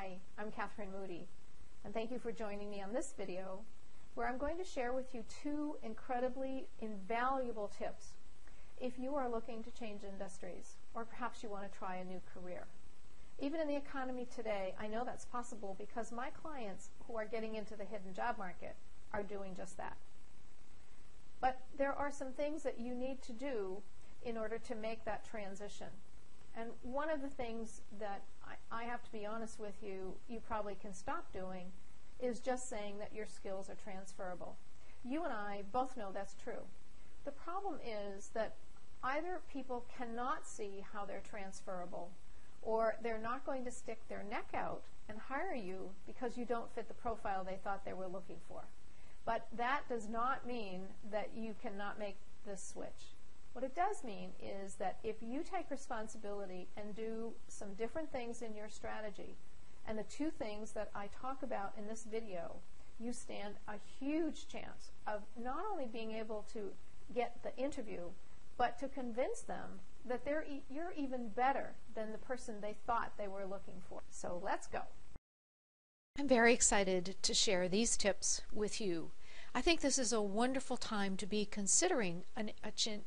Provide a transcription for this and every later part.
Hi, I'm Catherine Moody, and thank you for joining me on this video where I'm going to share with you two incredibly invaluable tips if you are looking to change industries or perhaps you want to try a new career. Even in the economy today, I know that's possible because my clients who are getting into the hidden job market are doing just that. But there are some things that you need to do in order to make that transition. And one of the things that I have to be honest with you, you probably can stop doing, is just saying that your skills are transferable. You and I both know that's true. The problem is that either people cannot see how they're transferable, or they're not going to stick their neck out and hire you because you don't fit the profile they thought they were looking for. But that does not mean that you cannot make this switch. What it does mean is that if you take responsibility and do some different things in your strategy, and the two things that I talk about in this video, you stand a huge chance of not only being able to get the interview, but to convince them that you're even better than the person they thought they were looking for. So let's go. I'm very excited to share these tips with you. I think this is a wonderful time to be considering an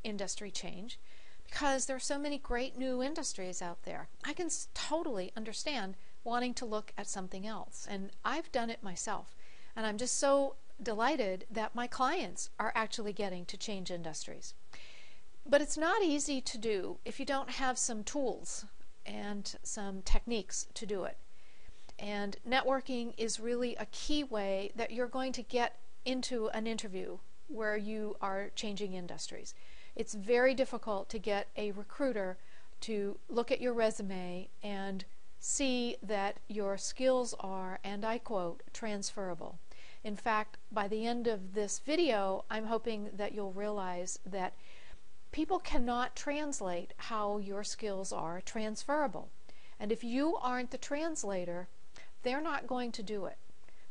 industry change because there are so many great new industries out there. I can totally understand wanting to look at something else, and I've done it myself. And I'm just so delighted that my clients are actually getting to change industries. But it's not easy to do if you don't have some tools and some techniques to do it. And networking is really a key way that you're going to get into an interview where you are changing industries. It's very difficult to get a recruiter to look at your resume and see that your skills are, and I quote, transferable. In fact, by the end of this video, I'm hoping that you'll realize that people cannot translate how your skills are transferable. And if you aren't the translator, they're not going to do it.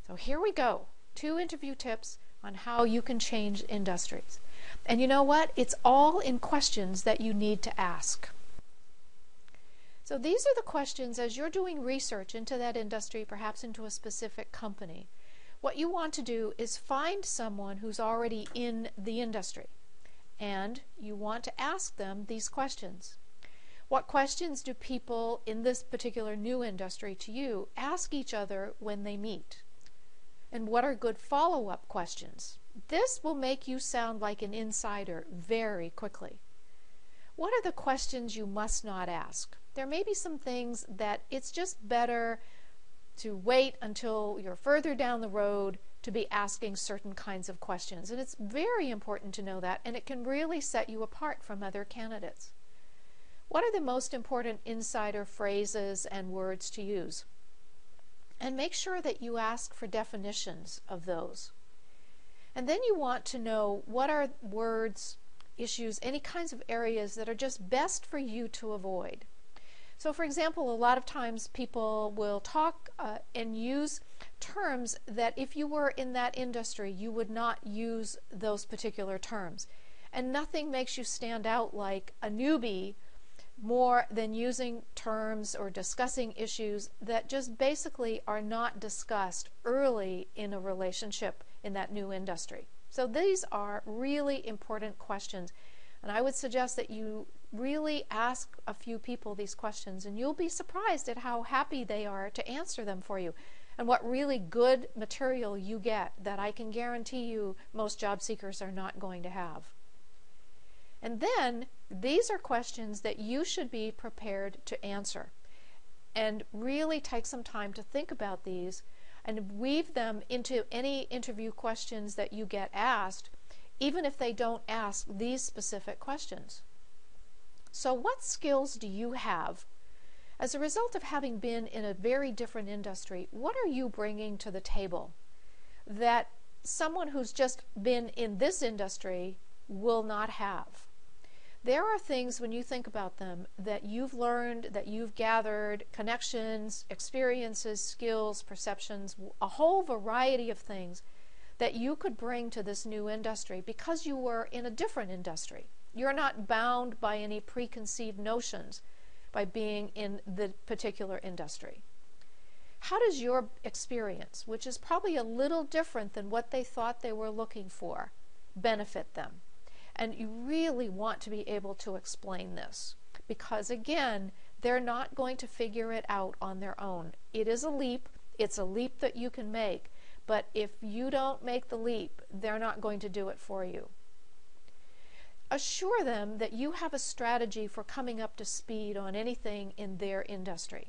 So here we go. 2 interview tips on how you can change industries. And you know what? It's all in questions that you need to ask. So these are the questions as you're doing research into that industry, perhaps into a specific company. What you want to do is find someone who's already in the industry, and you want to ask them these questions. What questions do people in this particular new industry to you ask each other when they meet? And what are good follow-up questions? This will make you sound like an insider very quickly. What are the questions you must not ask? There may be some things that it's just better to wait until you're further down the road to be asking certain kinds of questions. And it's very important to know that, and it can really set you apart from other candidates. What are the most important insider phrases and words to use? And make sure that you ask for definitions of those. And then you want to know what are words, issues, any kinds of areas that are just best for you to avoid. So for example, a lot of times people will talk and use terms that if you were in that industry, you would not use those particular terms. And nothing makes you stand out like a newbie more than using terms or discussing issues that just basically are not discussed early in a relationship in that new industry. So these are really important questions, and I would suggest that you really ask a few people these questions, and you'll be surprised at how happy they are to answer them for you, and what really good material you get that I can guarantee you most job seekers are not going to have. And then these are questions that you should be prepared to answer, and really take some time to think about these and weave them into any interview questions that you get asked, even if they don't ask these specific questions. So what skills do you have? As a result of having been in a very different industry, what are you bringing to the table that someone who's just been in this industry will not have? There are things, when you think about them, that you've learned, that you've gathered, connections, experiences, skills, perceptions, a whole variety of things that you could bring to this new industry because you were in a different industry. You're not bound by any preconceived notions by being in the particular industry. How does your experience, which is probably a little different than what they thought they were looking for, benefit them? And you really want to be able to explain this, because again, they're not going to figure it out on their own. It is a leap. It's a leap that you can make, but if you don't make the leap, they're not going to do it for you. Assure them that you have a strategy for coming up to speed on anything in their industry,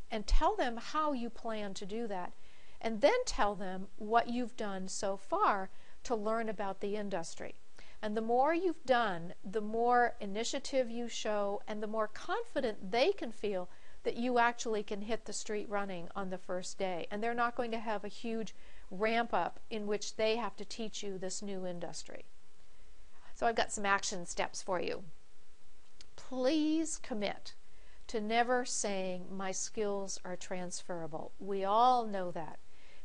and tell them how you plan to do that, and then tell them what you've done so far to learn about the industry. And the more you've done, the more initiative you show, and the more confident they can feel that you actually can hit the street running on the first day. And they're not going to have a huge ramp up in which they have to teach you this new industry. So I've got some action steps for you. Please commit to never saying my skills are transferable. We all know that.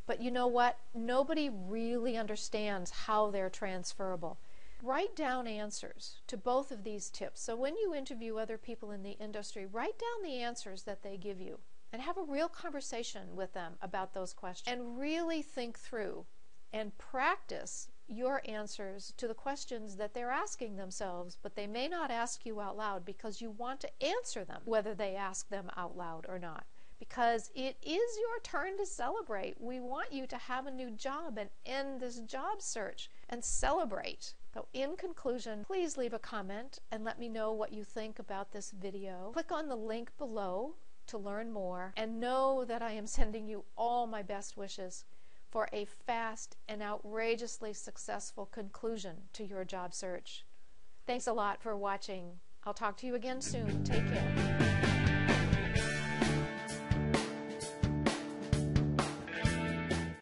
But you know what? Nobody really understands how they're transferable. Write down answers to both of these tips. So when you interview other people in the industry, write down the answers that they give you and have a real conversation with them about those questions. And really think through and practice your answers to the questions that they're asking themselves, but they may not ask you out loud because you want to answer them, whether they ask them out loud or not. Because it is your turn to celebrate. We want you to have a new job and end this job search and celebrate. So in conclusion, please leave a comment and let me know what you think about this video. Click on the link below to learn more, and know that I am sending you all my best wishes for a fast and outrageously successful conclusion to your job search. Thanks a lot for watching. I'll talk to you again soon. Take care.